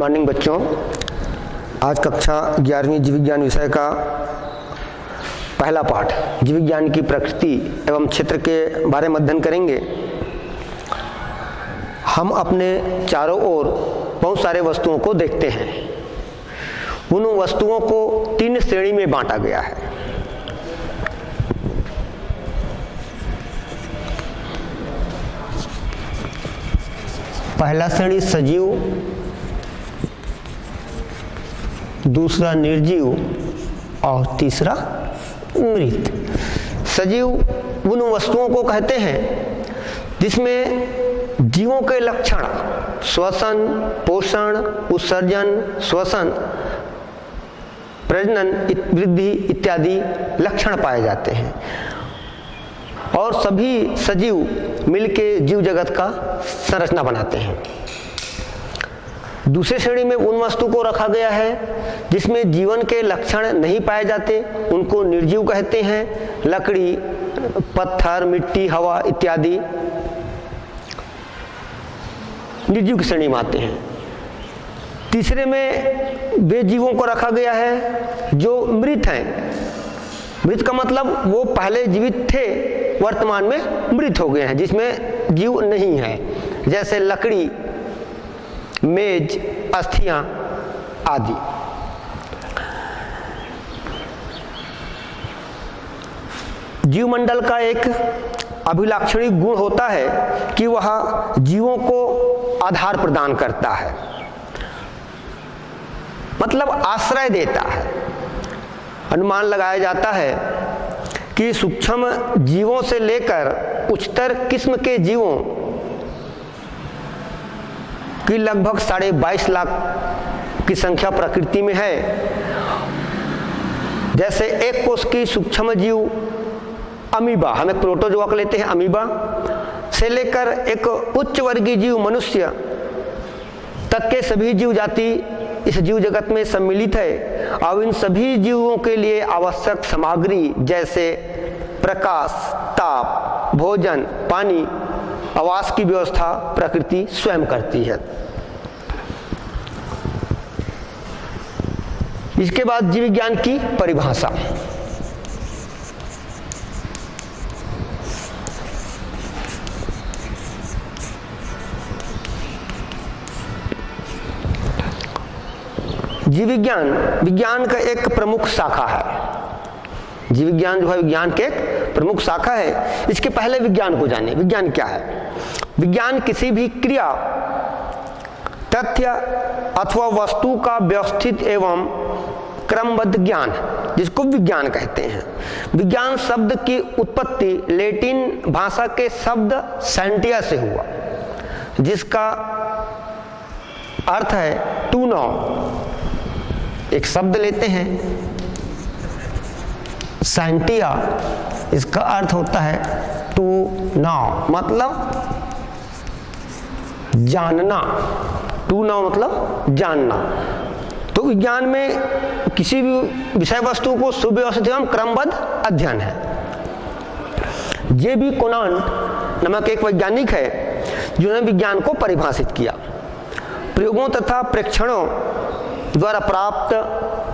Morning बच्चों। आज कक्षा 11वीं जीव विज्ञान विषय का पहला पाठ जीव विज्ञान की प्रकृति एवं क्षेत्र के बारे में अध्ययन करेंगे। हम अपने चारों ओर बहुत सारे वस्तुओं को देखते हैं। उन वस्तुओं को 3 श्रेणी में बांटा गया है। पहला श्रेणी सजीव, दूसरा निर्जीव और तीसरा मृत। सजीव उन वस्तुओं को कहते हैं जिसमें जीवों के लक्षण श्वसन, पोषण, उत्सर्जन, श्वसन, प्रजनन, वृद्धि इत्यादि लक्षण पाए जाते हैं और सभी सजीव मिलके जीव जगत का संरचना बनाते हैं। दूसरी श्रेणी में उन वस्तु को रखा गया है जिसमें जीवन के लक्षण नहीं पाए जाते, उनको निर्जीव कहते हैं। लकड़ी, पत्थर, मिट्टी, हवा इत्यादि निर्जीव की श्रेणी में आते हैं। तीसरे में वे जीवों को रखा गया है जो मृत हैं। मृत का मतलब वो पहले जीवित थे, वर्तमान में मृत हो गए हैं, जिसमें जीव नहीं है, जैसे लकड़ी, मेज, अस्थियां आदि। जीवमंडल का एक अभिलाक्षणिक गुण होता है कि वह जीवों को आधार प्रदान करता है, मतलब आश्रय देता है। अनुमान लगाया जाता है कि सूक्ष्म जीवों से लेकर उच्चतर किस्म के जीवों की लगभग 22.5 लाख की संख्या प्रकृति में है। जैसे एक कोष की सूक्ष्म जीव अमीबा, हम एक प्रोटोजोआ लेते हैं अमीबा, से लेकर एक उच्च वर्गीय जीव मनुष्य तक के सभी जीव जाति इस जीव जगत में सम्मिलित है। और इन सभी जीवों के लिए आवश्यक सामग्री जैसे प्रकाश, ताप, भोजन, पानी, आवास की व्यवस्था प्रकृति स्वयं करती है। इसके बाद जीव विज्ञान की परिभाषा। जीव विज्ञान विज्ञान का एक प्रमुख शाखा है। जीव विज्ञान जो है विज्ञान के एक प्रमुख शाखा है। इसके पहले विज्ञान को जानिए। विज्ञान क्या है? विज्ञान किसी भी क्रिया, तथ्य अथवा वस्तु का व्यवस्थित एवं क्रमबद्ध ज्ञान, जिसको विज्ञान कहते हैं। विज्ञान शब्द की उत्पत्ति लैटिन भाषा के शब्द साइंटिया से हुआ, जिसका अर्थ है टू नो। एक शब्द लेते हैं साइंटिया, इसका अर्थ होता है टू नो, मतलब जानना। टू नो मतलब जानना। तो विज्ञान में किसी भी विषय वस्तु को सुव्यवस्थित एवं क्रमबद्ध अध्ययन है। जे.बी. कोनांट नामक एक वैज्ञानिक है जिन्होंने विज्ञान को परिभाषित किया। प्रयोगों तथा प्रेक्षणों द्वारा प्राप्त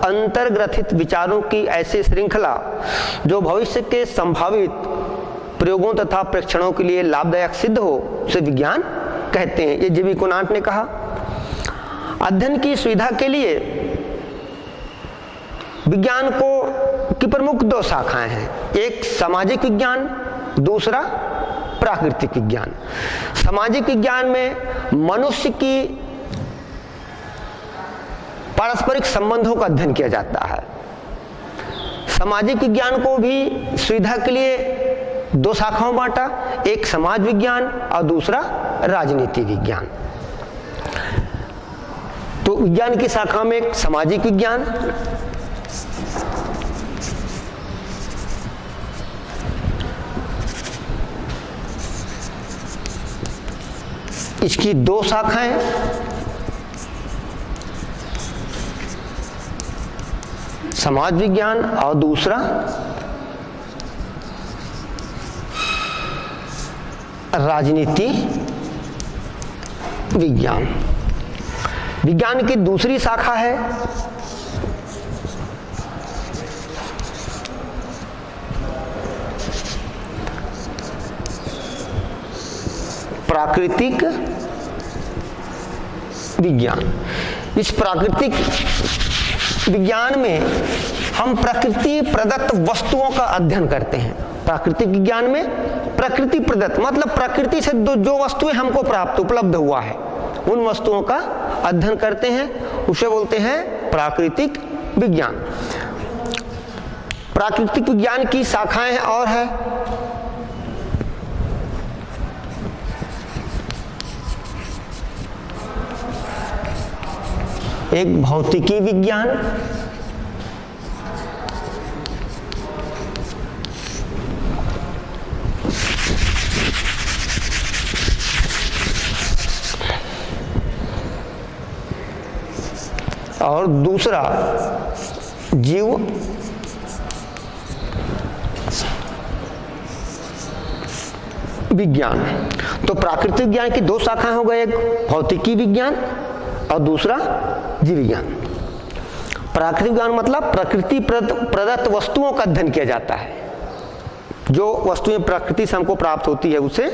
अंतर्ग्रथित विचारों की ऐसी श्रृंखला जो भविष्य के संभावित प्रयोगों तथा प्रेक्षणों के लिए लाभदायक सिद्ध हो, उसे विज्ञान कहते हैं। ये जे.बी. कोनांट ने कहा। अध्ययन की सुविधा के लिए विज्ञान की प्रमुख 2 शाखाएं हैं। एक सामाजिक विज्ञान, दूसरा प्राकृतिक विज्ञान। सामाजिक विज्ञान में मनुष्य की पारस्परिक संबंधों का अध्ययन किया जाता है। सामाजिक विज्ञान को भी सुविधा के लिए 2 शाखाओं बांटा, एक समाज विज्ञान और दूसरा राजनीति विज्ञान। तो विज्ञान की शाखा में एक सामाजिक विज्ञान, इसकी 2 शाखाएं, समाज विज्ञान और दूसरा राजनीति विज्ञान। विज्ञान की दूसरी शाखा है प्राकृतिक विज्ञान। इस प्राकृतिक विज्ञान में हम प्रकृति प्रदत्त वस्तुओं का अध्ययन करते हैं। प्राकृतिक विज्ञान में प्रकृति प्रदत्त मतलब प्रकृति से जो वस्तुएं हमको प्राप्त उपलब्ध हुआ है उन वस्तुओं का अध्ययन करते हैं, उसे बोलते हैं प्राकृतिक विज्ञान। प्राकृतिक विज्ञान की शाखाएं और है एक भौतिकी विज्ञान, और दूसरा जीव विज्ञान। तो प्राकृतिक विज्ञान की दो शाखाएं हो गए, एक भौतिकी विज्ञान और दूसरा जीव विज्ञान। प्राकृतिक विज्ञान मतलब प्रकृति प्रदत्त वस्तुओं का अध्ययन किया जाता है। जो वस्तुएं प्रकृति से हमको प्राप्त होती है उसे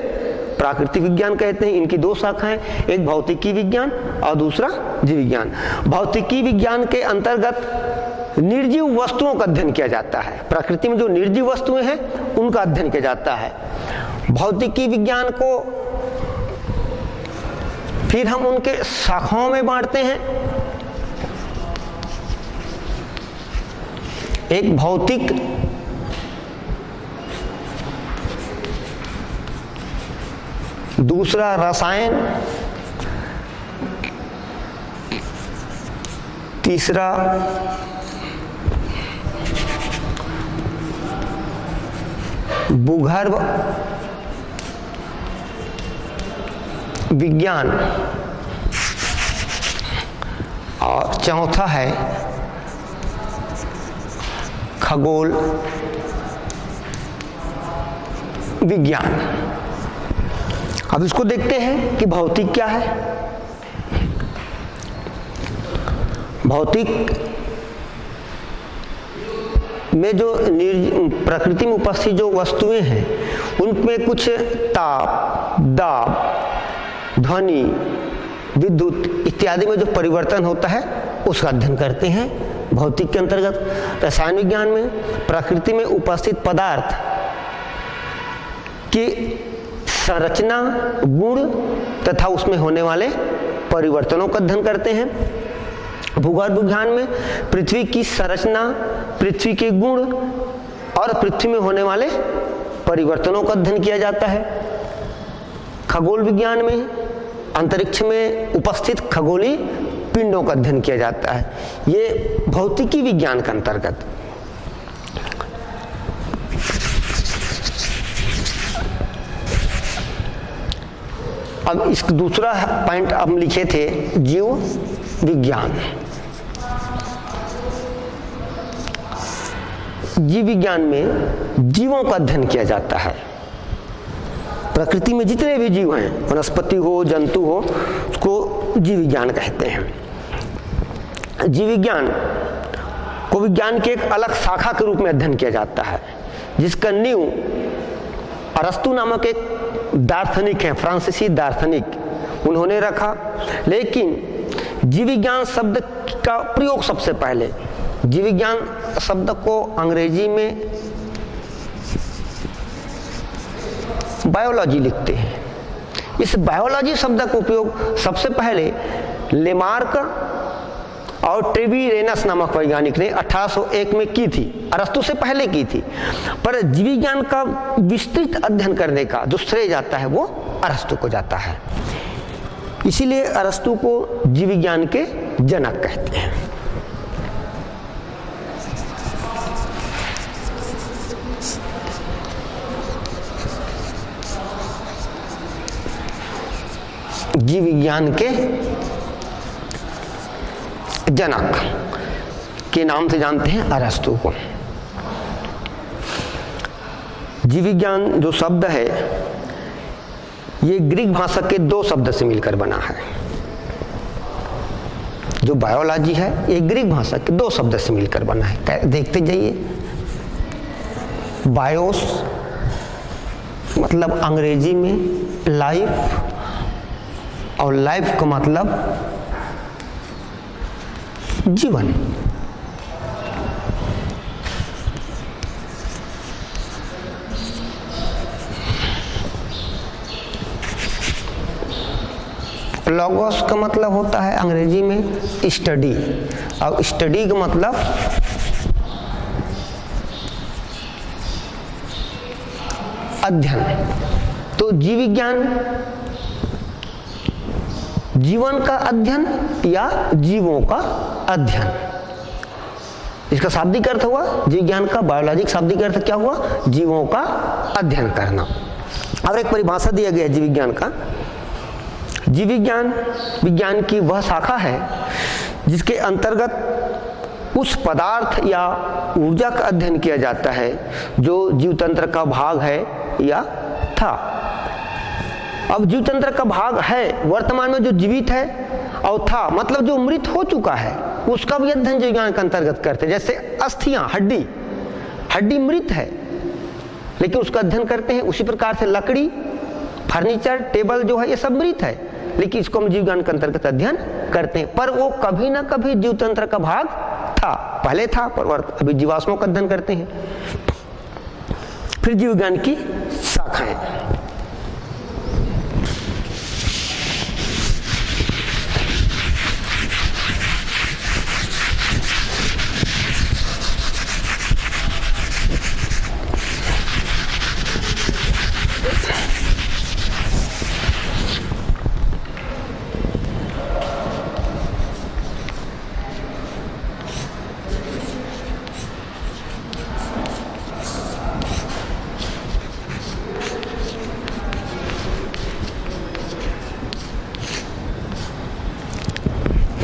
प्राकृतिक विज्ञान कहते हैं। इनकी दो शाखाएं, एक भौतिकी विज्ञान और दूसरा जीव विज्ञान। भौतिकी विज्ञान के अंतर्गत निर्जीव वस्तुओं का अध्ययन किया जाता है। प्रकृति में जो निर्जीव वस्तुएं हैं उनका अध्ययन किया जाता है। भौतिकी विज्ञान को फिर हम उनके शाखाओं में बांटते हैं। एक भौतिक, दूसरा रसायन, तीसरा भूगर्भ विज्ञान और चौथा है खगोल विज्ञान। अब इसको देखते हैं कि भौतिक क्या है। भौतिक में जो प्रकृति में उपस्थित जो वस्तुएं हैं उनमें कुछ ताप, दाब, ध्वनि, विद्युत इत्यादि में जो परिवर्तन होता है उसका अध्ययन करते हैं भौतिक के अंतर्गत। रसायन विज्ञान में प्रकृति में उपस्थित पदार्थ की संरचना, गुण तथा उसमें होने वाले परिवर्तनों का अध्ययन करते हैं। भूगर्भ विज्ञान में पृथ्वी की संरचना, पृथ्वी के गुण और पृथ्वी में होने वाले परिवर्तनों का अध्ययन किया जाता है। खगोल विज्ञान में अंतरिक्ष में उपस्थित खगोलीय पिंडों का अध्ययन किया जाता है। ये भौतिकी विज्ञान के अंतर्गत। अब इस दूसरा पॉइंट हम लिखे थे जीव विज्ञान। जीव विज्ञान में जीवों का अध्ययन किया जाता है। प्रकृति में जितने भी जीव हैं, वनस्पति हो, जंतु हो, उसको जीव विज्ञान कहते हैं। जीव विज्ञान को विज्ञान की एक अलग शाखा के रूप में अध्ययन किया जाता है, जिसका नींव अरस्तु नामक एक दार्शनिक है, फ्रांसीसी दार्शनिक, उन्होंने रखा। लेकिन जीव विज्ञान शब्द का प्रयोग सबसे पहले, जीव विज्ञान शब्द को अंग्रेजी में बायोलॉजी लिखते हैं। इस बायोलॉजी शब्द का उपयोग सबसे पहले लेमार्क और ट्रेविरेनस नामक वैज्ञानिक ने 1801 में की थी, अरस्तु से पहले की थी। पर जीव विज्ञान का विस्तृत अध्ययन करने का जो श्रेय जाता है वो अरस्तु को जाता है। इसीलिए अरस्तु को जीव विज्ञान के जनक कहते हैं। जीव विज्ञान के जनक के नाम से जानते हैं अरस्तु को। जीव विज्ञान जो शब्द है ये ग्रीक भाषा के दो शब्द से मिलकर बना है। जो बायोलॉजी है ये ग्रीक भाषा के 2 शब्द से मिलकर बना है। देखते जाइए, बायोस मतलब अंग्रेजी में लाइफ, और लाइफ का मतलब जीवन। लॉगोस का मतलब होता है अंग्रेजी में स्टडी, और स्टडी का मतलब अध्ययन। तो जीव विज्ञान जीवन का अध्ययन या जीवों का अध्ययन, इसका शाब्दिक अर्थ हुआ जीव विज्ञान का। बायोलॉजिक शाब्दिक अर्थ क्या हुआ? जीवों का अध्ययन करना। और एक परिभाषा दिया गया जीव विज्ञान का। जीव विज्ञान विज्ञान की वह शाखा है जिसके अंतर्गत उस पदार्थ या ऊर्जा का अध्ययन किया जाता है जो जीव तंत्र का भाग है या था। अब जीव तंत्र का भाग है, वर्तमान में जो जीवित है, और था मतलब जो मृत हो चुका है, उसका भी अध्ययन जीव विज्ञान के अंतर्गत करते हैं। जैसे अस्थियां, हड्डी मृत है लेकिन उसका अध्ययन करते हैं। उसी प्रकार से लकड़ी, फर्नीचर, टेबल जो है ये सब मृत है, लेकिन इसको हम जीव विज्ञान के अंतर्गत अध्ययन करते हैं। पर वो कभी ना कभी जीव तंत्र का भाग था, पहले था, पर अभी जीवाश्मों का अध्ययन करते हैं। फिर जीव विज्ञान की शाखाएं।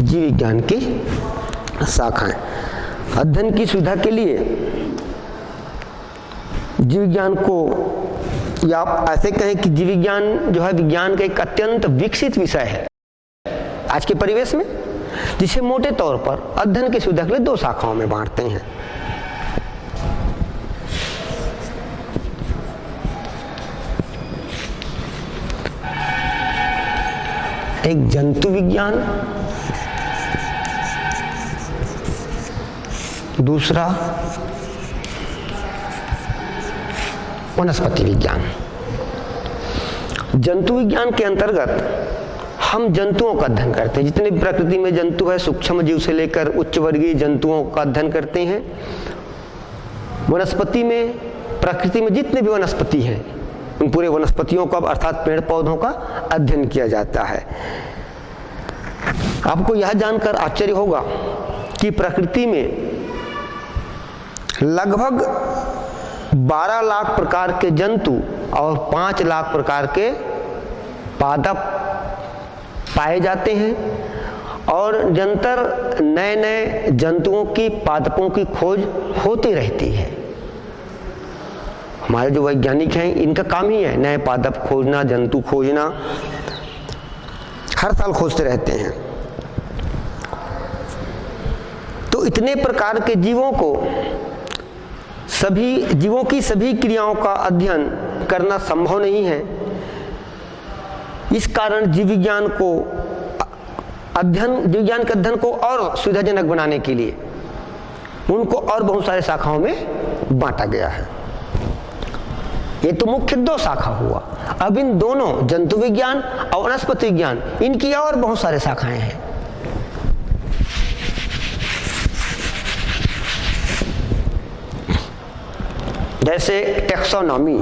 जीव विज्ञान की शाखाएं। अध्ययन की सुविधा के लिए जीव विज्ञान को, या आप ऐसे कहें कि जीव विज्ञान जो है विज्ञान का एक अत्यंत विकसित विषय है आज के परिवेश में, जिसे मोटे तौर पर अध्ययन की सुविधा के लिए 2 शाखाओं में बांटते हैं। एक जंतु विज्ञान, दूसरा वनस्पति विज्ञान। जंतु विज्ञान के अंतर्गत हम जंतुओं का अध्ययन करते हैं। जितने भी प्रकृति में जंतु है, सूक्ष्म जीव से लेकर उच्च वर्गीय जंतुओं का अध्ययन करते हैं। वनस्पति में, प्रकृति में जितने भी वनस्पति हैं उन पूरे वनस्पतियों का अर्थात पेड़ पौधों का अध्ययन किया जाता है। आपको यह जानकर आश्चर्य होगा कि प्रकृति में लगभग 12 लाख प्रकार के जंतु और 5 लाख प्रकार के पादप पाए जाते हैं, और निरंतर नए नए जंतुओं की, पादपों की खोज होती रहती है। हमारे जो वैज्ञानिक हैं इनका काम ही है नए पादप खोजना, जंतु खोजना, हर साल खोजते रहते हैं। तो इतने प्रकार के जीवों को, सभी जीवों की सभी क्रियाओं का अध्ययन करना संभव नहीं है। इस कारण जीव विज्ञान के अध्ययन को और सुविधाजनक बनाने के लिए उनको और बहुत सारे शाखाओं में बांटा गया है। ये तो मुख्य 2 शाखा हुआ। अब इन दोनों जंतु विज्ञान और वनस्पति विज्ञान, इनकी और बहुत सारे शाखाएं हैं। जैसे टेक्सोनॉमी,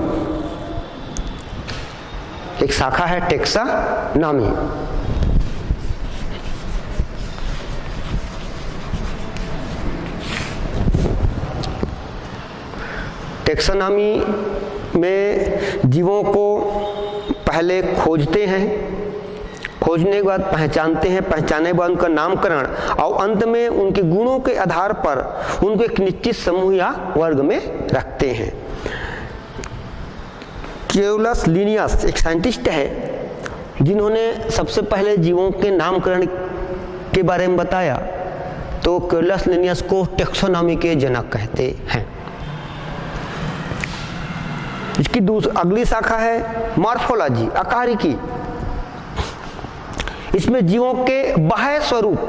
एक शाखा है टेक्सोनॉमी। टेक्सोनॉमी में जीवों को पहले खोजते हैं, खोजने के बाद पहचानते हैं, पहचानने के बाद उनका नामकरण, और अंत में उनके गुणों के आधार पर उनको एक निश्चित समूह या वर्ग में रखते हैं। क्यूलस लिनियस एक साइंटिस्ट है जिन्होंने सबसे पहले जीवों के नामकरण के बारे में बताया तो कैर्लस लिनियस को टैक्सोनॉमी के जनक कहते हैं। इसकी अगली शाखा है मॉर्फोलॉजी, आकारिकी। इसमें जीवों के बाह्य स्वरूप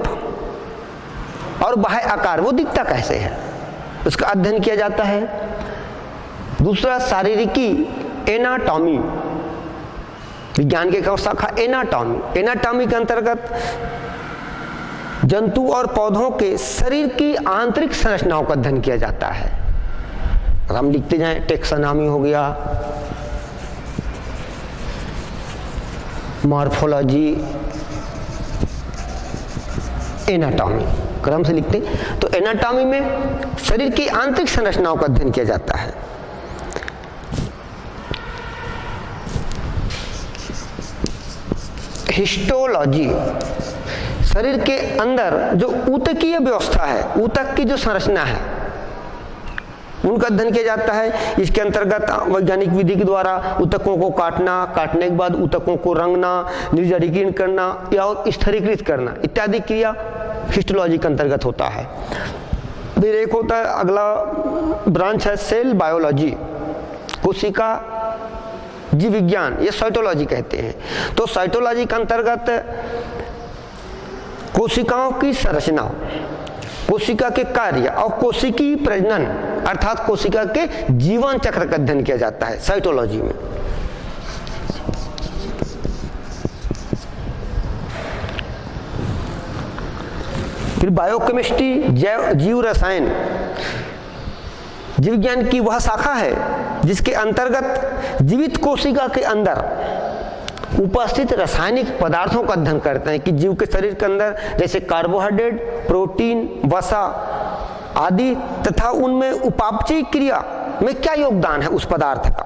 और बाह्य आकार, वो दिखता कैसे है, उसका अध्ययन किया जाता है। दूसरा शारीरिकी, एनाटॉमी, विज्ञान की एक शाखा एनाटॉमी। एनाटॉमी के अंतर्गत जंतु और पौधों के शरीर की आंतरिक संरचनाओं का अध्ययन किया जाता है। और हम लिखते जाएं, टैक्सोनॉमी हो गया, मॉर्फोलॉजी, एनाटॉमी, क्रम से लिखते हैं। तो एनाटॉमी में शरीर की आंतरिक संरचनाओं का अध्ययन किया जाता है। हिस्टोलॉजी, शरीर के अंदर जो ऊतकीय व्यवस्था है, ऊतक की जो संरचना है, उनका अध्ययन किया जाता है। इसके अंतर्गत वैज्ञानिक विधि के द्वारा ऊतकों को काटना, काटने के बाद ऊतकों को रंगना, निर्जलीकरण करना या स्थिरीकृत करना इत्यादि क्रिया हिस्टोलॉजी के अंतर्गत होता है। फिर एक होता है, अगला ब्रांच है सेल बायोलॉजी, कोशिका जीव विज्ञान, ये साइटोलॉजी कहते हैं। तो साइटोलॉजी के अंतर्गत कोशिकाओं की संरचना, कोशिका के कार्य और कोशिकीय प्रजनन अर्थात कोशिका के जीवन चक्र का अध्ययन किया जाता है साइटोलॉजी में। फिर बायोकेमिस्ट्री, जीव रसायन, जीव विज्ञान की वह शाखा है जिसके अंतर्गत जीवित कोशिका के अंदर उपस्थित रासायनिक पदार्थों का अध्ययन करते हैं कि जीव के शरीर के अंदर जैसे कार्बोहाइड्रेट, प्रोटीन, वसा आदि तथा उनमें उपापचय क्रिया में क्या योगदान है उस पदार्थ का,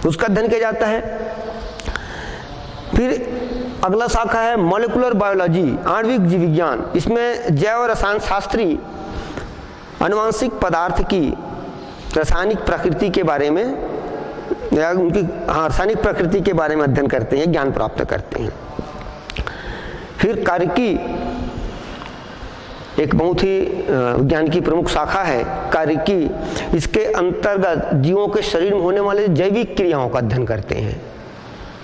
उसका अध्ययन किया जाता है। फिर अगला शाखा है मॉलिक्यूलर बायोलॉजी, आणविक जीव विज्ञान। इसमें जैव रसायन शास्त्री आनुवंशिक पदार्थ की रासायनिक प्रकृति के बारे में या उनकी रासायनिक प्रकृति के बारे में अध्ययन करते हैं, ज्ञान प्राप्त करते हैं। फिर कार्यकी एक बहुत ही विज्ञान की प्रमुख शाखा है कार्यकी। इसके अंतर्गत जीवों के शरीर में होने वाले जैविक क्रियाओं का अध्ययन करते हैं।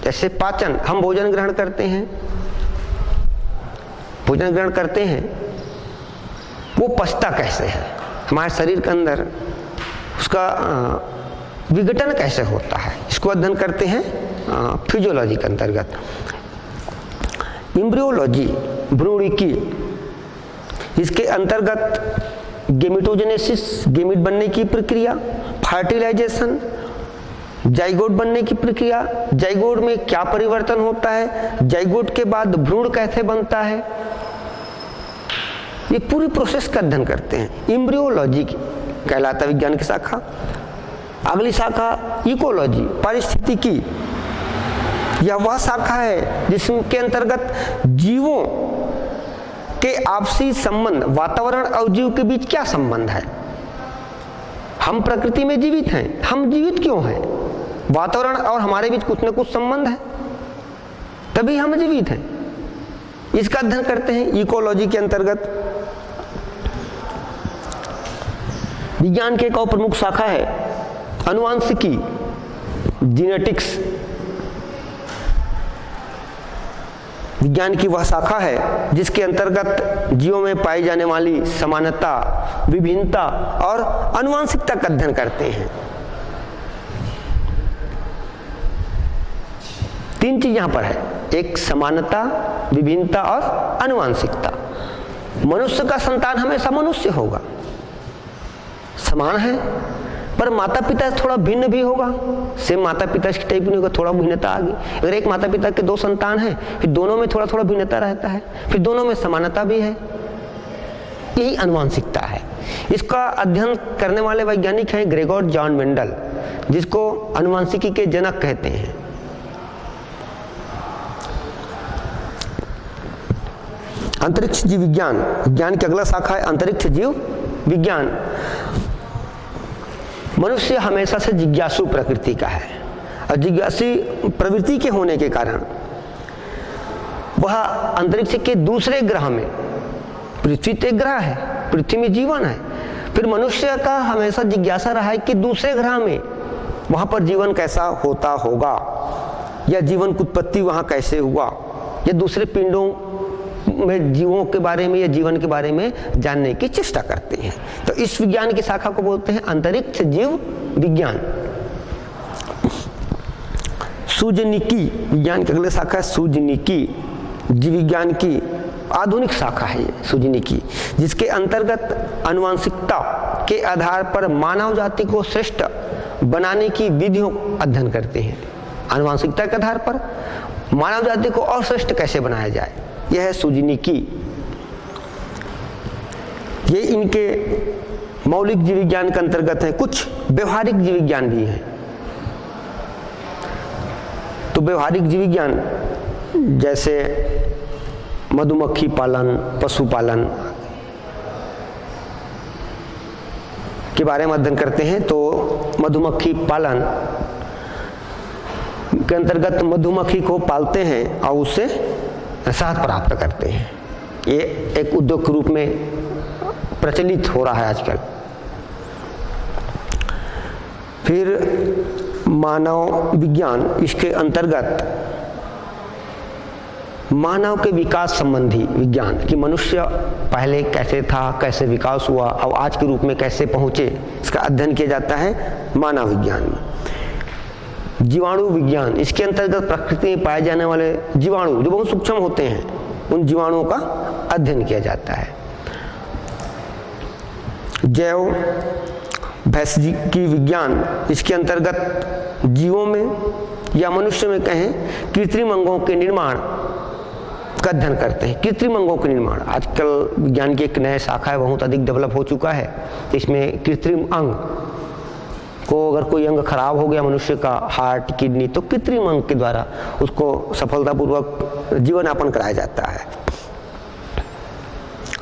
जैसे पाचन, हम भोजन ग्रहण करते हैं, वो पचता कैसे है, हमारे शरीर के अंदर उसका विघटन कैसे होता है, इसको अध्ययन करते हैं फिजियोलॉजी के अंतर्गत। एम्ब्रियोलॉजी, भ्रूणिकी, इसके अंतर्गत गेमिटोजेनेसिस, गेमिट बनने की प्रक्रिया, फर्टिलाइजेशन, जाइगोट बनने की प्रक्रिया, जाइगोट में क्या परिवर्तन होता है, जाइगोट के बाद भ्रूण कैसे बनता है, ये पूरी प्रोसेस का अध्ययन करते हैं। एम्ब्रियोलॉजी कहलाता विज्ञान की शाखा। अगली शाखा इकोलॉजी, पारिस्थितिकी। यह वह शाखा है जिसके अंतर्गत जीवों के आपसी संबंध, वातावरण और जीव के बीच क्या संबंध है। हम प्रकृति में जीवित हैं, हम जीवित क्यों हैं, वातावरण और हमारे बीच कुछ न कुछ संबंध है, तभी हम जीवित हैं। इसका अध्ययन करते हैं इकोलॉजी के अंतर्गत। विज्ञान की एक और प्रमुख शाखा है अनुवांशिकी, जीनेटिक्स। विज्ञान की वह शाखा है जिसके अंतर्गत जीवों में पाई जाने वाली समानता, विभिन्नता और अनुवांशिकता का अध्ययन करते हैं। तीन चीज यहां पर है, एक समानता, विभिन्नता और अनुवांशिकता। मनुष्य का संतान हमेशा मनुष्य होगा, समान है, पर माता पिता से थोड़ा भिन्न भी होगा, सेम माता पिता की टाइप नहीं होगा, थोड़ा भिन्नता आ गई। अगर एक माता पिता के दो संतान हैं, फिर दोनों में थोड़ा थोड़ा भिन्नता रहता है, फिर दोनों में समानता भी है, यही अनुवांशिकता है। इसका अध्ययन करने वाले वैज्ञानिक हैं ग्रेगोर जॉन मेंडल, जिसको अनुवांशिकी के जनक कहते हैं। अंतरिक्ष जीव विज्ञान, विज्ञान की अगला शाखा है अंतरिक्ष जीव विज्ञान। मनुष्य हमेशा से जिज्ञासु प्रकृति का है और जिज्ञासी प्रवृत्ति के होने के कारण वह अंतरिक्ष के दूसरे ग्रह में, पृथ्वी तो एक ग्रह है, पृथ्वी में जीवन है, फिर मनुष्य का हमेशा जिज्ञासा रहा है कि दूसरे ग्रह में वहां पर जीवन कैसा होता होगा, या जीवन की उत्पत्ति वहां कैसे हुआ, या दूसरे पिंडों में जीवों के बारे में या जीवन के बारे में जानने की चेष्टा करते हैं। तो इस विज्ञान की शाखा को बोलते हैं अंतरिक्ष जीव विज्ञान। सूजनिकी विज्ञान की अगले शाखा है सूजनिकी, जीव विज्ञान की आधुनिक शाखा है ये सूजनिकी, जिसके अंतर्गत आनुवंशिकता के आधार पर मानव जाति को श्रेष्ठ बनाने की विधियों का अध्ययन करते हैं। आनुवंशिकता के आधार पर मानव जाति को और श्रेष्ठ कैसे बनाया जाए, यह है सूजनिकी। ये इनके मौलिक जीव विज्ञान के अंतर्गत है। कुछ व्यवहारिक जीव विज्ञान भी हैं। तो व्यवहारिक जीव विज्ञान जैसे मधुमक्खी पालन, पशुपालन के बारे में अध्ययन करते हैं। तो मधुमक्खी पालन के अंतर्गत मधुमक्खी को पालते हैं और उससे शहद प्राप्त करते हैं। ये एक उद्योग के रूप में प्रचलित हो रहा है आजकल। फिर मानव विज्ञान, इसके अंतर्गत मानव के विकास संबंधी विज्ञान कि मनुष्य पहले कैसे था, कैसे विकास हुआ और आज के रूप में कैसे पहुंचे, इसका अध्ययन किया जाता है मानव विज्ञान में। जीवाणु विज्ञान, इसके अंतर्गत प्रकृति में पाए जाने वाले जीवाणु जो बहुत सूक्ष्म होते हैं, उन जीवाणुओं का अध्ययन किया जाता है। जैव भौतिकी विज्ञान, इसके अंतर्गत जीवों में या मनुष्य में कहें कृत्रिम अंगों के निर्माण का अध्ययन करते हैं। कृत्रिम अंगों के निर्माण आजकल विज्ञान की एक नया शाखा है, बहुत अधिक डेवलप हो चुका है। इसमें कृत्रिम अंग को, अगर कोई अंग खराब हो गया मनुष्य का, हार्ट, किडनी, तो कृत्रिम अंग के द्वारा उसको सफलतापूर्वक जीवन यापन कराया जाता है।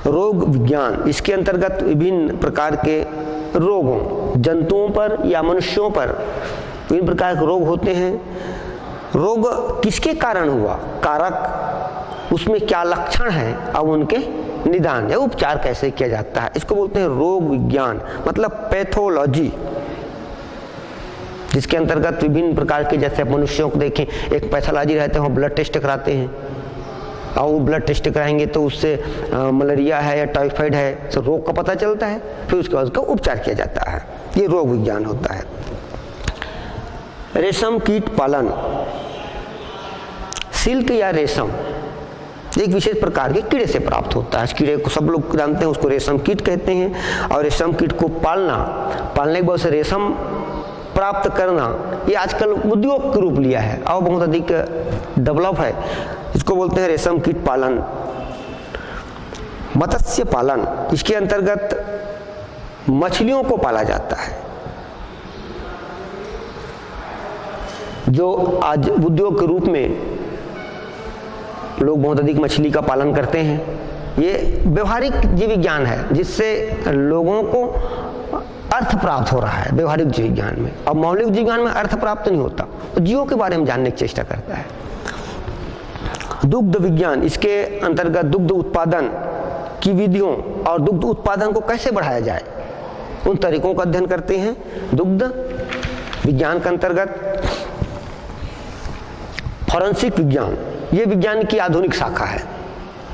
रोग विज्ञान, इसके अंतर्गत विभिन्न प्रकार के रोगों, जंतुओं पर या मनुष्यों पर विभिन्न प्रकार के रोग होते हैं। रोग किसके कारण हुआ, कारक, उसमें क्या लक्षण है और उनके निदान या उपचार कैसे किया जाता है, इसको बोलते हैं रोग विज्ञान, मतलब पैथोलॉजी, जिसके अंतर्गत विभिन्न प्रकार के, जैसे मनुष्यों को देखें, एक पैथोलॉजी रहते हैं, ब्लड टेस्ट कराते हैं और वो ब्लड टेस्ट कराएंगे तो उससे मलेरिया है या टाइफाइड है, तो रोग का पता चलता है, फिर उसके बाद उसका उपचार किया जाता है। ये रोग विज्ञान होता है। रेशम कीट पालन, सिल्क या रेशम एक विशेष प्रकार के कीड़े से प्राप्त होता है। इस कीड़े को सब लोग जानते हैं, उसको रेशम कीट कहते हैं। और रेशम कीट को पालने के बाद से रेशम प्राप्त करना, ये आजकल उद्योग के रूप लिया है और बहुत अधिक डेवलप है। इसको बोलते हैं रेशम कीट पालन। मत्स्य पालन, इसके अंतर्गत मछलियों को पाला जाता है। जो आज उद्योग के रूप में लोग बहुत अधिक मछली का पालन करते हैं, ये व्यवहारिक जीव विज्ञान है, जिससे लोगों को अर्थ प्राप्त हो रहा है व्यवहारिक जीव विज्ञान में। अब मौलिक जीव विज्ञान में अर्थ प्राप्त नहीं होता, तो जीवों के बारे में जानने की चेष्टा करता है। दुग्ध विज्ञान, इसके अंतर्गत दुग्ध उत्पादन की विधियों और दुग्ध उत्पादन को कैसे बढ़ाया जाए, उन तरीकों का अध्ययन करते हैं। दुग्ध विज्ञान के अंतर्गत फॉरेंसिक विज्ञान, ये विज्ञान की आधुनिक शाखा है,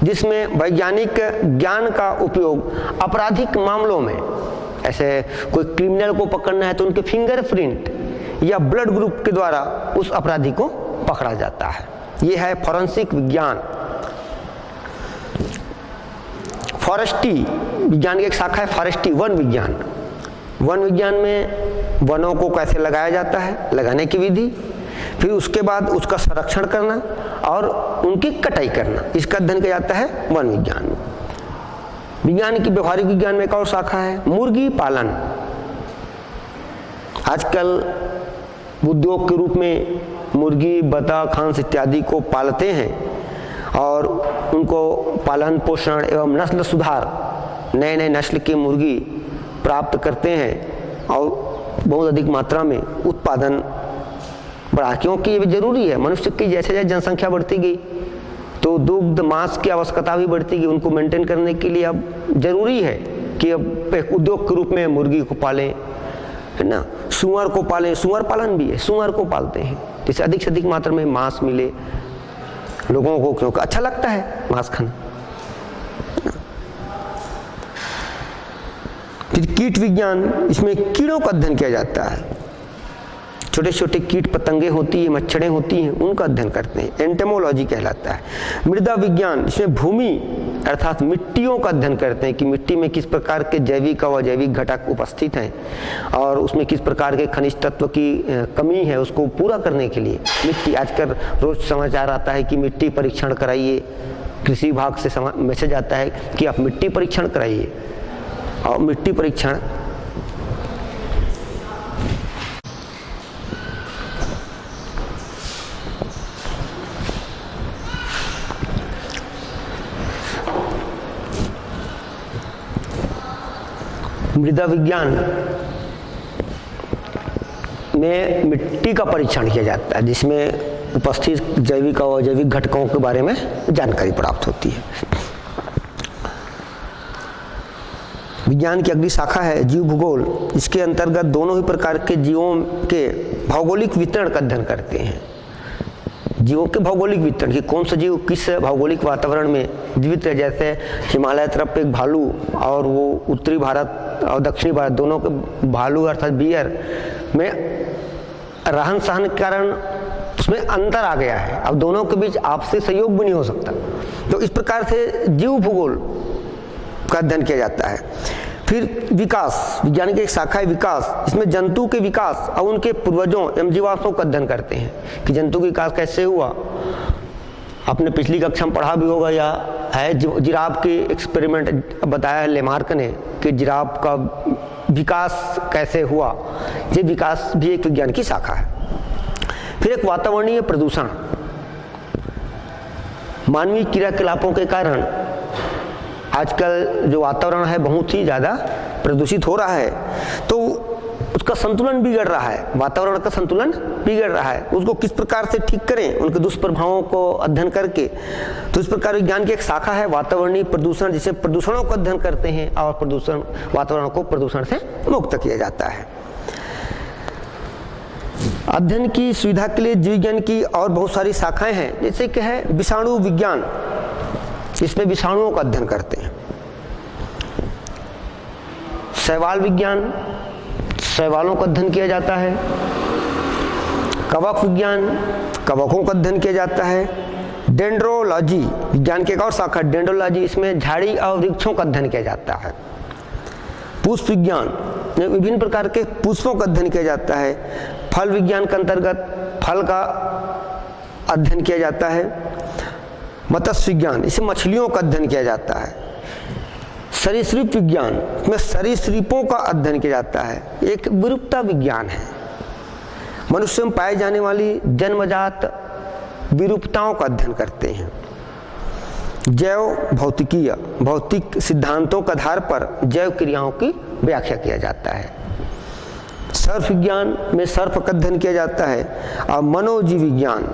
जिसमें वैज्ञानिक ज्ञान का उपयोग आपराधिक मामलों में, ऐसे कोई क्रिमिनल को पकड़ना है तो उनके फिंगरप्रिंट या ब्लड ग्रुप के द्वारा उस अपराधी को पकड़ा जाता है। यह है फॉरेंसिक विज्ञान। फॉरेस्ट्री विज्ञान की एक शाखा है फॉरेस्ट्री, वन विज्ञान। वन विज्ञान में वनों को कैसे लगाया जाता है, लगाने की विधि, फिर उसके बाद उसका संरक्षण करना और उनकी कटाई करना, इसका अध्ययन किया जाता है वन विज्ञान में। विज्ञान की व्यवहारिक विज्ञान में एक और शाखा है मुर्गी पालन। आजकल उद्योग के रूप में मुर्गी, बतख, हंस इत्यादि को पालते हैं और उनको पालन पोषण एवं नस्ल सुधार, नए नए नस्ल की मुर्गी प्राप्त करते हैं और बहुत अधिक मात्रा में उत्पादन बढ़ा, क्योंकि ये भी जरूरी है। मनुष्य की जैसे जैसे जनसंख्या बढ़ती गई तो दुग्ध मांस की आवश्यकता भी बढ़ती है कि उनको मेंटेन करने के लिए अब जरूरी है कि अब एक उद्योग के रूप में मुर्गी को पालें, है ना, सूअर को पालें, सूअर पालन भी है, सूअर को पालते हैं जिससे अधिक से अधिक मात्रा में मांस मिले लोगों को, क्योंकि अच्छा लगता है मांस खाना। फिर कीट विज्ञान, इसमें कीड़ों का अध्ययन किया जाता है। छोटे छोटे कीट पतंगे होती है, मच्छरें होती हैं, उनका अध्ययन करते हैं, एंटेमोलॉजी कहलाता है। मृदा विज्ञान, इसमें भूमि अर्थात मिट्टियों का अध्ययन करते हैं कि मिट्टी में किस प्रकार के जैविक और अजैविक घटक उपस्थित हैं और उसमें किस प्रकार के खनिज तत्व की कमी है, उसको पूरा करने के लिए मिट्टी, आजकल रोज समाचार आता है कि मिट्टी परीक्षण कराइए, कृषि विभाग से मैसेज आता है कि आप मिट्टी परीक्षण कराइए। और मिट्टी परीक्षण मृदा विज्ञान में मिट्टी का परीक्षण किया जाता है जिसमें उपस्थित जैविक और अजैविक घटकों के बारे में जानकारी प्राप्त होती है। विज्ञान की अगली शाखा है जीव भूगोल। इसके अंतर्गत दोनों ही प्रकार के जीवों के भौगोलिक वितरण का अध्ययन करते हैं। जीवों के भौगोलिक वितरण कि कौन सा जीव किस भौगोलिक वातावरण में जीवित है, जैसे हिमालय तरफ एक भालू और वो उत्तरी भारत और दक्षिणी भारत दोनों के भालू अर्थात बियर में रहन सहन के कारण उसमें अंतर आ गया है, अब दोनों के बीच आपसी सहयोग भी नहीं हो सकता। तो इस प्रकार से जीव भूगोल का अध्ययन किया जाता है। फिर विकास, विज्ञान की एक शाखा है विकास, इसमें जंतु के विकास और उनके पूर्वजों एवं जीवाश्मों का अध्ययन करते हैं कि जंतु का विकास कैसे हुआ। आपने पिछली कक्षा में पढ़ा भी होगा या है, जिराफ के एक्सपेरिमेंट बताया है लेमार्क ने कि जिराफ का विकास कैसे हुआ। ये विकास भी एक विज्ञान की शाखा है। फिर एक वातावरणीय प्रदूषण, मानवीय क्रियाकलापों के कारण आजकल जो वातावरण है बहुत ही ज़्यादा प्रदूषित हो रहा है, तो उसका संतुलन बिगड़ रहा है, वातावरण का संतुलन बिगड़ रहा है, उसको किस प्रकार से ठीक करें, उनके दुष्प्रभावों को अध्ययन करके। तो इस प्रकार विज्ञान की एक शाखा है वातावरणीय प्रदूषण, जिसे प्रदूषणों का अध्ययन करते हैं और प्रदूषण वातावरण को प्रदूषण से मुक्त किया जाता है। अध्ययन की सुविधा के लिए जीव विज्ञान की और बहुत सारी शाखाएं हैं, जैसे कि है विषाणु विज्ञान, इसमें विषाणुओं का अध्ययन करते हैं। शैवाल विज्ञान, शैवालों का अध्ययन किया जाता है। कवक विज्ञान, कवकों का अध्ययन किया जाता है। डेंड्रोलॉजी, विज्ञान की एक और शाखा डेंड्रोलॉजी, इसमें झाड़ी और वृक्षों का अध्ययन किया जाता है। पुष्प विज्ञान, विभिन्न प्रकार के पुष्पों का अध्ययन किया जाता है। फल विज्ञान के अंतर्गत फल का अध्ययन किया जाता है। मत्स्य विज्ञान, इसे मछलियों का अध्ययन किया जाता है। सरीसृप विज्ञान, इसमें सरीसृपों का अध्ययन किया जाता है। एक विरूपता विज्ञान है, मनुष्य में पाई जाने वाली जन्मजात विरूपताओं का अध्ययन करते हैं। जैव भौतिकीय, भौतिक सिद्धांतों के आधार पर जैव क्रियाओं की व्याख्या किया जाता है। सर्प विज्ञान में सर्प का अध्ययन किया जाता है। और मनोजीव विज्ञान,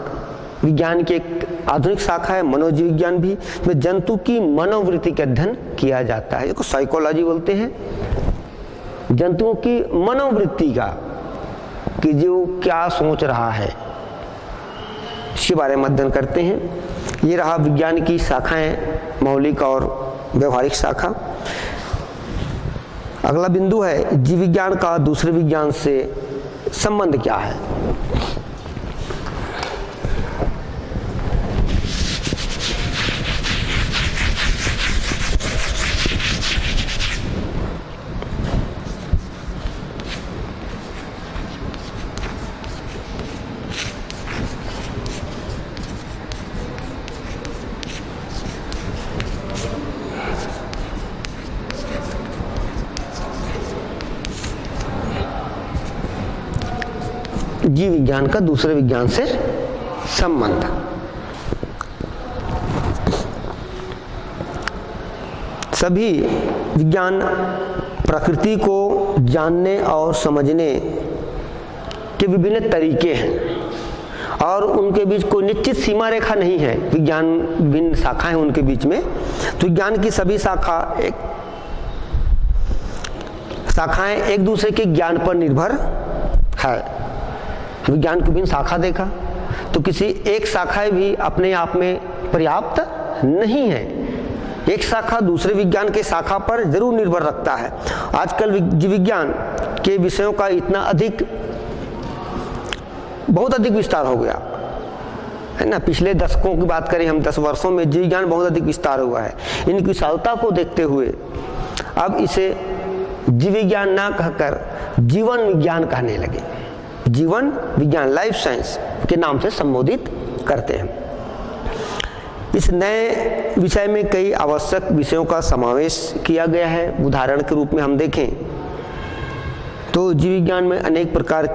विज्ञान की एक आधुनिक शाखा है मनोजीव विज्ञान भी, में जंतु की मनोवृत्ति का अध्ययन किया जाता है। इसको साइकोलॉजी बोलते हैं, जंतुओं की मनोवृत्ति का कि जो क्या सोच रहा है इसके बारे में अध्ययन करते हैं। ये रहा विज्ञान की शाखाएं, मौलिक और व्यवहारिक शाखा। अगला बिंदु है जीव विज्ञान का दूसरे विज्ञान से संबंध क्या है। जीव विज्ञान का दूसरे विज्ञान से संबंध। सभी विज्ञान प्रकृति को जानने और समझने के विभिन्न तरीके हैं और उनके बीच कोई निश्चित सीमा रेखा नहीं है। विज्ञान भिन्न शाखाएं उनके बीच में, तो विज्ञान की सभी शाखाएं एक दूसरे के ज्ञान पर निर्भर है। विज्ञान की भिन्न शाखा देखा तो किसी एक शाखा भी अपने आप में पर्याप्त नहीं है, एक शाखा दूसरे विज्ञान के शाखा पर जरूर निर्भर रखता है। आजकल जीव विज्ञान के विषयों का इतना बहुत अधिक विस्तार हो गया है ना। पिछले दशकों की बात करें हम, 10 वर्षों में जीव विज्ञान बहुत अधिक विस्तार हुआ है। इनकी विशालता को देखते हुए अब इसे जीव विज्ञान ना कहकर जीवन विज्ञान कहने लगे। जीवन विज्ञान, लाइफ साइंस के नाम से संबोधित करते हैं। इस नए विषय में कई आवश्यक विषयों का समावेश किया गया है। उदाहरण के रूप में हम देखें तो जीव विज्ञान में अनेक प्रकार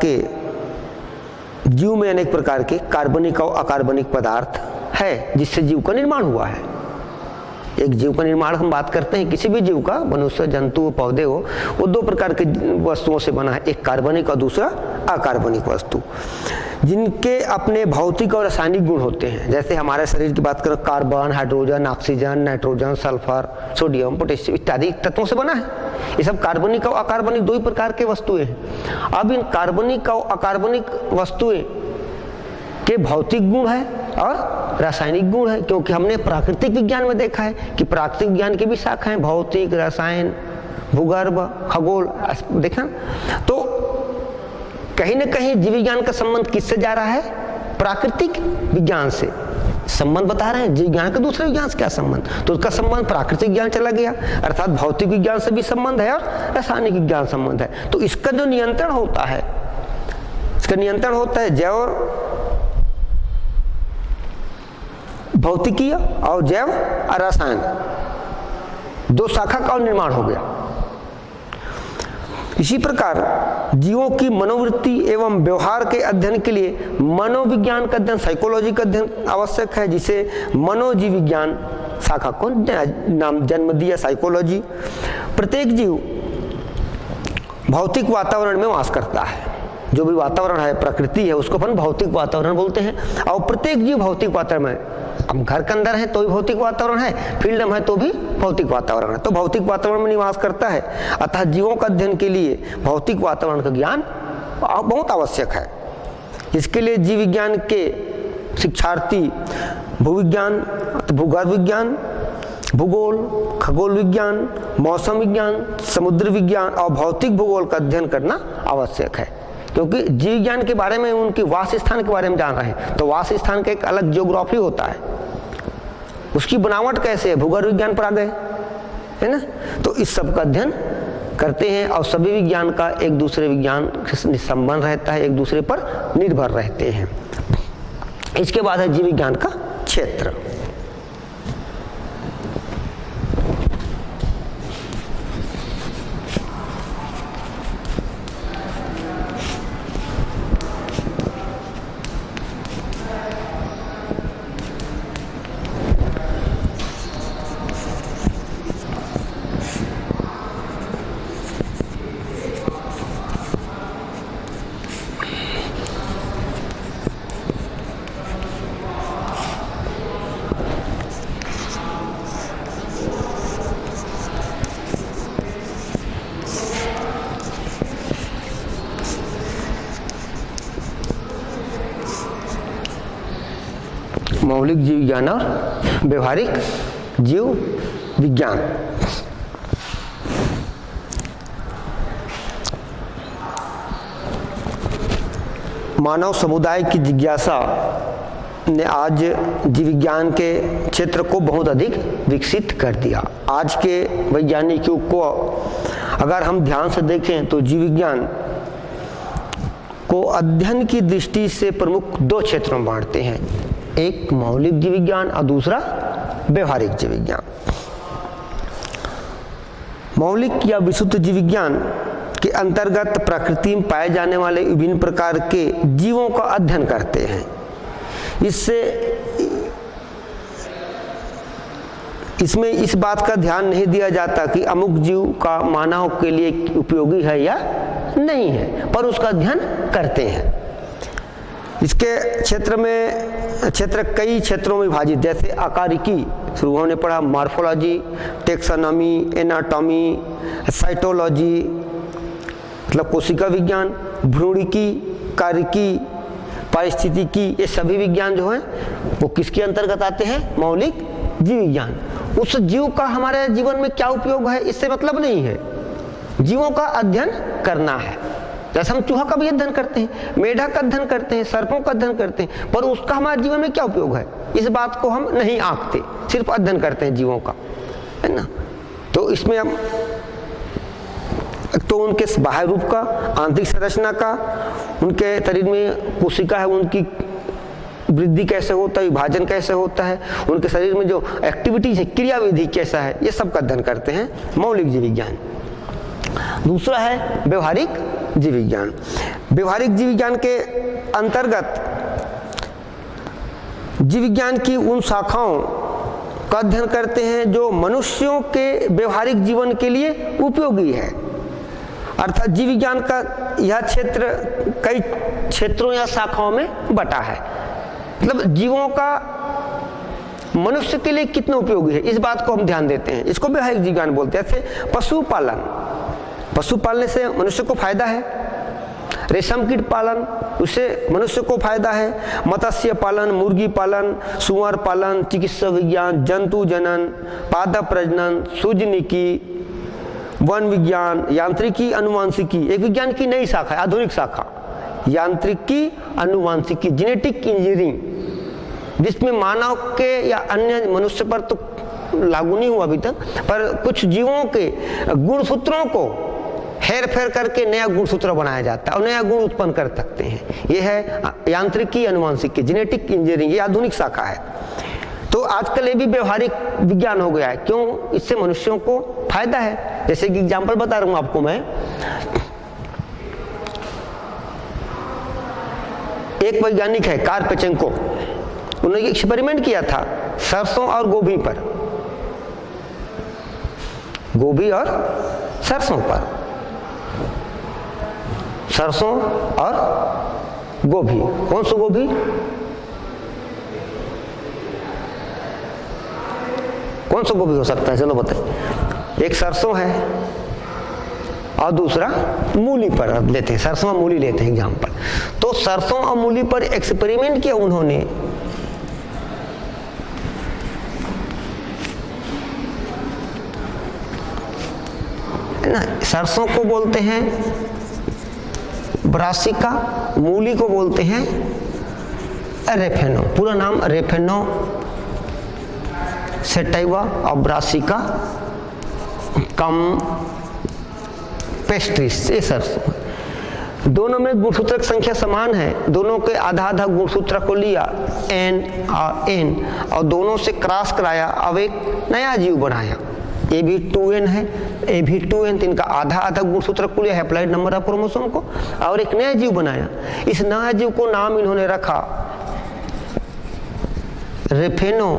के कार्बनिक और अकार्बनिक पदार्थ है जिससे जीव का निर्माण हुआ है। एक जीव का निर्माण हम बात करते हैं, किसी भी जीव का, मनुष्य, जंतु, पौधे हो, वो 2 प्रकार के वस्तुओं से बना है, एक कार्बनिक और दूसरा अकार्बनिक वस्तु, जिनके अपने भौतिक और रासायनिक गुण होते हैं। जैसे हमारे शरीर की बात करें, carbon, hydrogen, oxygen, nitrogen, sulphur, sodium, potassium इत्यादि तत्वों से बना है। ये सब कार्बनिक और अकार्बनिक 2 ही प्रकार के वस्तुएं हैं। अब इन कार्बनिक और अकार्बनिक वस्तुएं के भौतिक गुण है और रासायनिक गुण है, क्योंकि हमने प्राकृतिक विज्ञान में देखा है कि प्राकृतिक विज्ञान की भी शाखाएं भौतिक, रसायन, भूगर्भ, खगोल देखा। तो कहीं न कहीं जीव विज्ञान का संबंध किससे जा रहा है? प्राकृतिक विज्ञान से संबंध बता रहे हैं। जीव विज्ञान का दूसरे विज्ञान से क्या संबंध? तो उसका संबंध प्राकृतिक विज्ञान चला गया, अर्थात भौतिक विज्ञान से भी संबंध है और रासायनिक विज्ञान संबंध है। तो इसका जो नियंत्रण होता है, जैव भौतिकीय और जैव रसायन 2 शाखा का निर्माण हो गया। इसी प्रकार जीवों की मनोवृत्ति एवं व्यवहार के अध्ययन के लिए मनोविज्ञान का अध्ययन, साइकोलॉजी का अध्ययन आवश्यक है, जिसे मनोजीव विज्ञान शाखा को नाम जन्म दिया, साइकोलॉजी। प्रत्येक जीव भौतिक वातावरण में वास करता है। जो भी वातावरण है, प्रकृति है, उसको अपन भौतिक वातावरण बोलते हैं। और प्रत्येक जीव भौतिक वातावरण में, हम घर के अंदर है तो भी भौतिक वातावरण है, फील्ड में है तो भी भौतिक वातावरण है, तो भौतिक वातावरण में निवास करता है। अतः जीवों का अध्ययन के लिए भौतिक वातावरण का ज्ञान बहुत आवश्यक है। इसके लिए जीव विज्ञान के शिक्षार्थी भूविज्ञान, भूगर्भ विज्ञान, भूगोल, खगोल विज्ञान, मौसम विज्ञान, समुद्र विज्ञान और भौतिक भूगोल का अध्ययन करना आवश्यक है, क्योंकि जीव विज्ञान के बारे में, उनके वास स्थान के बारे में जान रहे हैं। तो वास स्थान का एक अलग ज्योग्राफी होता है, उसकी बनावट कैसे है, भूगर्भ विज्ञान पर आ गए, है ना। तो इस सब का अध्ययन करते हैं और सभी विज्ञान का एक दूसरे विज्ञान से संबंध रहता है, एक दूसरे पर निर्भर रहते हैं। इसके बाद है जीव विज्ञान का क्षेत्र। मौलिक जीव विज्ञान और व्यवहारिक जीव विज्ञान। मानव समुदाय की जिज्ञासा ने आज जीव विज्ञान के क्षेत्र को बहुत अधिक विकसित कर दिया। आज के वैज्ञानिकों को अगर हम ध्यान से देखें तो जीव विज्ञान को अध्ययन की दृष्टि से प्रमुख 2 क्षेत्रों में बांटते हैं, एक मौलिक जीव विज्ञान और दूसरा व्यवहारिक जीव विज्ञान। मौलिक या विशुद्ध जीव विज्ञान के अंतर्गत प्रकृति में पाए जाने वाले विभिन्न प्रकार के जीवों का अध्ययन करते हैं। इसमें इस बात का ध्यान नहीं दिया जाता कि अमुक जीव का मानव के लिए उपयोगी है या नहीं है, पर उसका अध्ययन करते हैं। इसके क्षेत्र कई क्षेत्रों में विभाजित, जैसे आकारिकी शुरू हमने पढ़ा, मॉर्फोलॉजी, टेक्सोनॉमी, एनाटॉमी, साइटोलॉजी मतलब कोशिका विज्ञान, भ्रूणिकी, कारिकी, पारिस्थितिकी, ये सभी विज्ञान जो हैं वो किसके अंतर्गत आते हैं? मौलिक जीव विज्ञान। उस जीव का हमारे जीवन में क्या उपयोग है इससे मतलब नहीं है, जीवों का अध्ययन करना है। जैसे हम चूहा का भी अध्ययन करते हैं, मेढक का अध्ययन करते हैं, सर्पों का अध्ययन करते हैं, पर उसका हमारे जीवन में क्या उपयोग है इस बात को हम नहीं आंकते, सिर्फ अध्ययन करते हैं जीवों का, है ना। तो इसमें हम तो उनके बाह्य रूप का, आंतरिक संरचना का, उनके शरीर में कोशिका है उनकी वृद्धि कैसे होता है, विभाजन कैसे होता है, उनके शरीर में जो एक्टिविटीज है, क्रियाविधि कैसा है, ये सब का अध्ययन करते हैं मौलिक जीव विज्ञान। दूसरा है व्यवहारिक जीव विज्ञान। व्यवहारिक जीव विज्ञान के अंतर्गत जीव विज्ञान की उन शाखाओं का अध्ययन करते हैं जो मनुष्यों के व्यवहारिक जीवन के लिए उपयोगी है। अर्थात जीव विज्ञान का यह क्षेत्र कई क्षेत्रों या शाखाओं में बटा है, मतलब जीवों का मनुष्य के लिए कितना उपयोगी है इस बात को हम ध्यान देते हैं, इसको व्यवहारिक जीव विज्ञान बोलते हैं। जैसे पशुपालन, पशु पालने से मनुष्य को फायदा है, रेशम कीट पालन उससे मनुष्य को फायदा है, मत्स्य पालन, मुर्गी पालन, सुअर पालन, चिकित्सा विज्ञान, जंतु जनन, पादप प्रजनन, सूजनिकी, वन विज्ञान, यांत्रिकी, अनुवांशिकी, एक विज्ञान की नई शाखा है, आधुनिक शाखा, यांत्रिकी, अनुवांशिकी, जेनेटिक इंजीनियरिंग, जिसमें मानव के या अन्य मनुष्य पर तो लागू नहीं हुआ अभी तक, पर कुछ जीवों के गुणसूत्रों को हेर फेर करके नया गुणसूत्र बनाया जाता है और नया गुण उत्पन्न कर सकते हैं। यह है यांत्रिकी, अनुवांशिकी, जेनेटिक इंजीनियरिंग, ये आधुनिक शाखा है। तो आजकल ये भी व्यवहारिक विज्ञान हो गया है, क्यों? इससे मनुष्यों को फायदा है। जैसे कि एग्जाम्पल बता रहा हूं आपको मैं, एक वैज्ञानिक है कार्पेचेंको, उन्होंने एक्सपेरिमेंट किया था सरसों और गोभी पर, गोभी और सरसों पर, सरसों और गोभी, कौन सा गोभी? कौन सा गोभी हो सकता है, चलो बताइए। एक सरसों है और दूसरा मूली पर लेते हैं, सरसों और मूली लेते हैं एग्जाम्पल। तो सरसों और मूली पर एक्सपेरिमेंट किया उन्होंने, है ना। सरसों को बोलते हैं ब्रासिका, मूली को बोलते हैं रेफेनो, पूरा नाम रेफेनो सेटाइवा और ब्रासिका कम पेस्ट्रिस, ये सरसों। दोनों में गुणसूत्र की संख्या समान है, दोनों के आधा आधा गुणसूत्र को लिया एन और एन और दोनों से क्रॉस कराया, अब एक नया जीव बनाया, ये भी 2n है, ये भी 2n, इनका आधा आधा गुणसूत्र को लिया, हैप्लॉइड नंबर ऑफ क्रोमोसोम को, और एक नया जीव बनाया। इस नया जीव को नाम इन्होंने रखा रेफेनो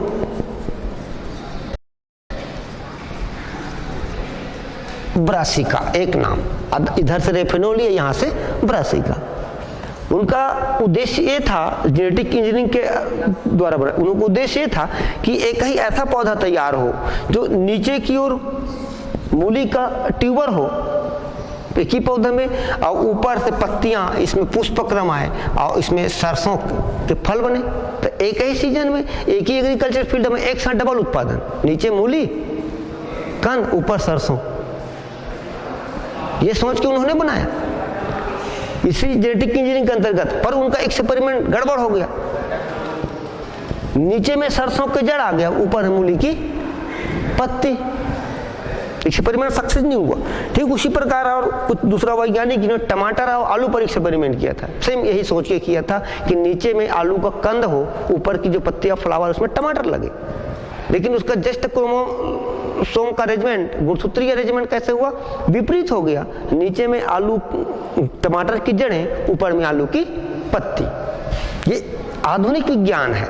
ब्रासिका, एक नाम, इधर से रेफेनो लिया, यहां से ब्रासिका। उनका उद्देश्य ये था, जेनेटिक इंजीनियरिंग के द्वारा बना, उनका उद्देश्य ये था कि एक ही ऐसा पौधा तैयार हो जो नीचे की ओर मूली का ट्यूबर हो एक ही पौधे में, और ऊपर से पत्तियां, इसमें पुष्पक्रम आए और इसमें सरसों के फल बने। तो एक ही सीजन में, एक ही एग्रीकल्चर फील्ड में एक साथ डबल उत्पादन, नीचे मूली कंद, ऊपर सरसों, ये सोच के उन्होंने बनाया इसी जेनेटिक इंजीनियरिंग के अंतर्गत। पर उनका एक्सपेरिमेंट गड़बड़ हो गया, नीचे में सरसों के जड़ आ गया, ऊपर मूली की पत्ती, एक्सपेरिमेंट सक्सेस नहीं हुआ। ठीक उसी प्रकार और कुछ दूसरा वैज्ञानिक जिन्होंने टमाटर और आलू पर एक्सपेरिमेंट किया था, सेम यही सोच के किया था कि नीचे में आलू का कंद हो, ऊपर की जो पत्तियां फ्लावर उसमें टमाटर लगे। लेकिन उसका जस्ट क्रोमोसोम का अरेंजमेंट, गुणसूत्रीय अरेंजमेंट कैसे हुआ, विपरीत हो गया, नीचे में आलू टमाटर की जड़ें, ऊपर में आलू की पत्ती। ये आधुनिक विज्ञान है।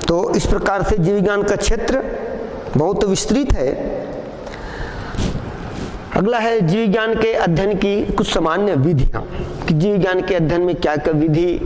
तो इस प्रकार से जीव विज्ञान का क्षेत्र बहुत विस्तृत है। अगला है जीव विज्ञान के अध्ययन की कुछ सामान्य विधियां कि जीव विज्ञान के अध्ययन में क्या क्या विधि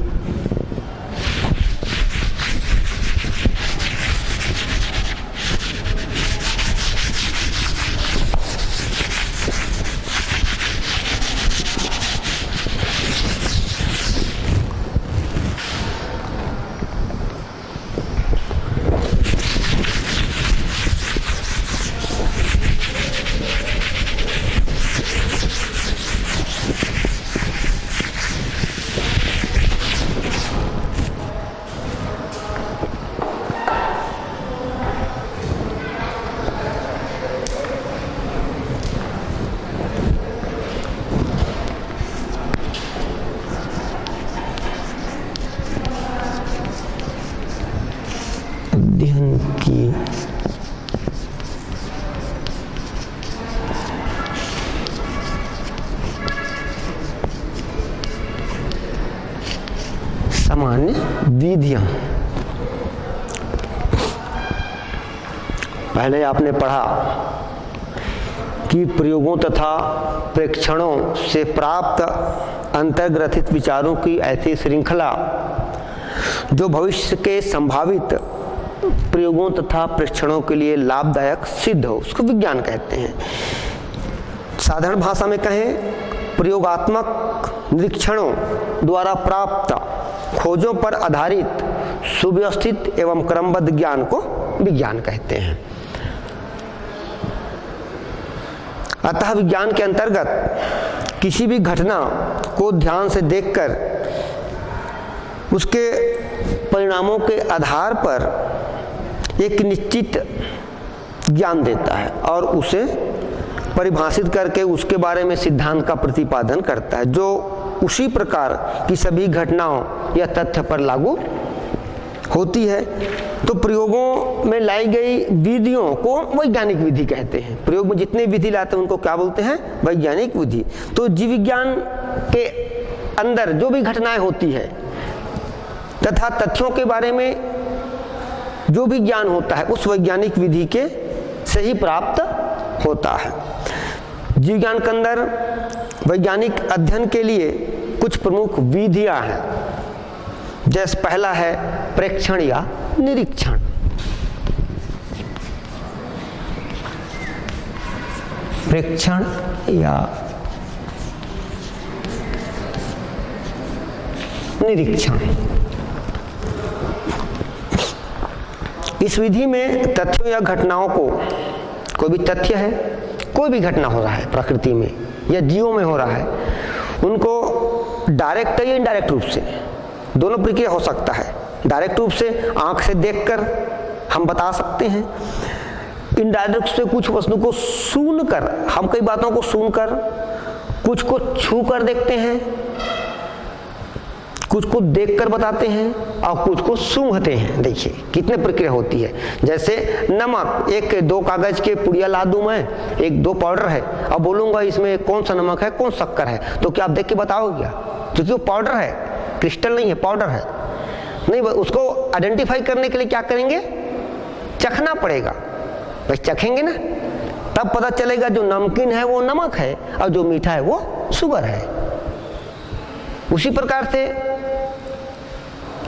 अध्ययन की सामान्य विधियां। पहले आपने पढ़ा कि प्रयोगों तथा प्रेक्षणों से प्राप्त अंतर्ग्रथित विचारों की ऐसी श्रृंखला जो भविष्य के संभावित प्रयोगों तथा परीक्षणों के लिए लाभदायक सिद्ध हो, उसको विज्ञान कहते हैं। साधारण भाषा में कहें, प्रयोगात्मक निरीक्षणों द्वारा प्राप्त खोजों पर आधारित सुव्यवस्थित एवं क्रमबद्ध ज्ञान को विज्ञान कहते हैं। अतः विज्ञान के अंतर्गत किसी भी घटना को ध्यान से देखकर उसके परिणामों के आधार पर एक निश्चित ज्ञान देता है और उसे परिभाषित करके उसके बारे में सिद्धांत का प्रतिपादन करता है, जो उसी प्रकार की सभी घटनाओं या तथ्य पर लागू होती है। तो प्रयोगों में लाई गई विधियों को वैज्ञानिक विधि कहते हैं। प्रयोग में जितने विधि लाते हैं उनको क्या बोलते हैं? वैज्ञानिक विधि। तो जीव विज्ञान के अंदर जो भी घटनाएं होती है तथा तथ्यों के बारे में जो भी ज्ञान होता है उस वैज्ञानिक विधि के से ही प्राप्त होता है। जीव विज्ञान के अंदर वैज्ञानिक अध्ययन के लिए कुछ प्रमुख विधियां हैं। जैसे पहला है प्रेक्षण या निरीक्षण। प्रेक्षण या निरीक्षण। इस विधि में तथ्यों या घटनाओं को, कोई भी तथ्य है, कोई भी घटना हो रहा है प्रकृति में या जीवों में हो रहा है, उनको डायरेक्ट या इनडायरेक्ट रूप से, दोनों प्रक्रिया हो सकता है। डायरेक्ट रूप से आंख से देखकर हम बता सकते हैं, इनडायरेक्ट से कुछ वस्तु को सुनकर, हम कई बातों को सुनकर, कुछ को छू कर देखते हैं, कुछ को देखकर बताते हैं और कुछ को सूंघते हैं। देखिए कितने प्रक्रिया होती है। जैसे नमक, एक दो कागज के पुड़िया ला दूं मैं, एक दो पाउडर है, अब बोलूंगा इसमें कौन सा नमक है कौन शक्कर है, तो क्या आप देख के बताओगे क्या? क्योंकि वो पाउडर है, क्रिस्टल नहीं है, पाउडर है। नहीं, उसको आइडेंटिफाई करने के लिए क्या करेंगे? चखना पड़ेगा। बस चखेंगे ना, तब पता चलेगा जो नमकीन है वो नमक है और जो मीठा है वो शुगर है। उसी प्रकार से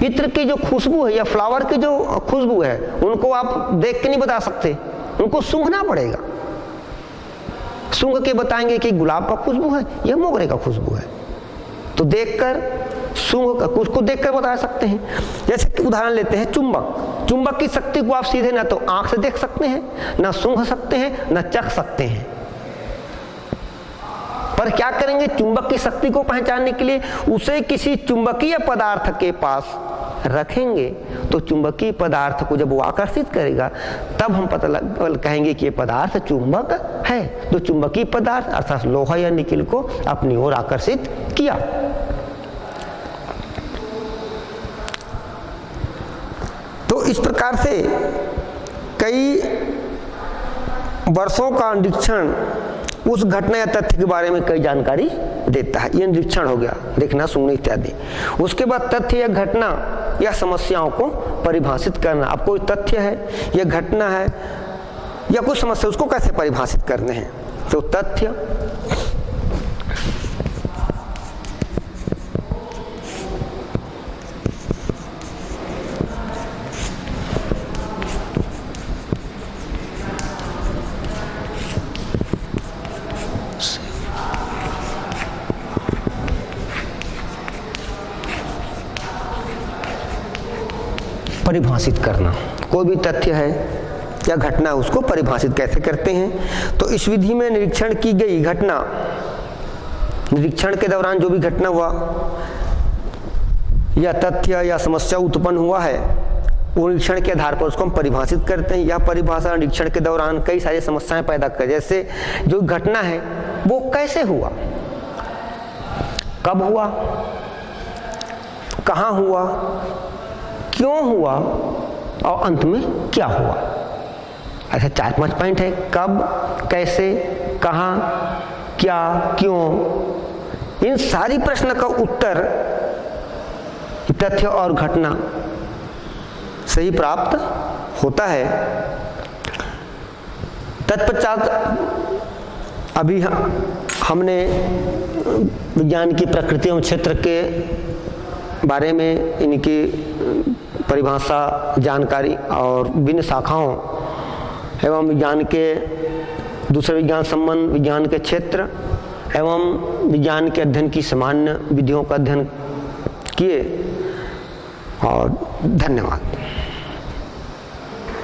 इत्र की जो खुशबू है या फ्लावर की जो खुशबू है, उनको आप देख के नहीं बता सकते, उनको सूंघना पड़ेगा। सूंघ के बताएंगे कि गुलाब का खुशबू है, यह मोगरे का खुशबू है। तो देखकर, सूंघ कर, कुछ को देखकर बता सकते हैं। जैसे उदाहरण लेते हैं चुंबक। चुंबक की शक्ति को आप सीधे ना तो आंख से देख सकते हैं, ना सूंघ सकते हैं, ना चख सकते हैं, पर क्या करेंगे? चुंबक की शक्ति को पहचानने के लिए उसे किसी चुंबकीय पदार्थ के पास रखेंगे, तो चुंबकीय पदार्थ को जब वो आकर्षित करेगा तब हम कहेंगे कि ये पदार्थ चुंबक है। तो चुंबकीय पदार्थ अर्थात लोहा या निकिल को अपनी ओर आकर्षित किया। तो इस प्रकार से कई वर्षों का निरीक्षण उस घटना या तथ्य के बारे में कई जानकारी देता है। यह निरीक्षण हो गया, देखना, सुनना इत्यादि। उसके बाद तथ्य या घटना या समस्याओं को परिभाषित करना। अब कोई तथ्य है या घटना है या कोई समस्या, उसको कैसे परिभाषित करने हैं। तो तथ्य, परिभाषित करना। कोई भी तथ्य है या घटना है उसको परिभाषित कैसे करते हैं? तो इस विधि में निरीक्षण की गई घटना, निरीक्षण के दौरान जो भी घटना हुआ या तथ्य या समस्या उत्पन्न हुआ है, वो निरीक्षण के आधार पर उसको हम परिभाषित करते हैं। यह परिभाषा निरीक्षण के दौरान कई सारी समस्याएं पैदा कर, जैसे जो घटना है वो कैसे हुआ, कब हुआ, कहाँ हुआ, क्यों हुआ और अंत में क्या हुआ। ऐसे 4-5 पॉइंट है, कब, कैसे, कहाँ, क्या, क्यों। इन सारी प्रश्न का उत्तर तथ्य और घटना से ही प्राप्त होता है। तत्पश्चात अभी हमने विज्ञान की प्रकृति एवं क्षेत्र के बारे में, इनकी परिभाषा, जानकारी और विभिन्न शाखाओं एवं विज्ञान के दूसरे विज्ञान संबंध, विज्ञान के क्षेत्र एवं विज्ञान के अध्ययन की सामान्य विधियों का अध्ययन किए। और धन्यवाद।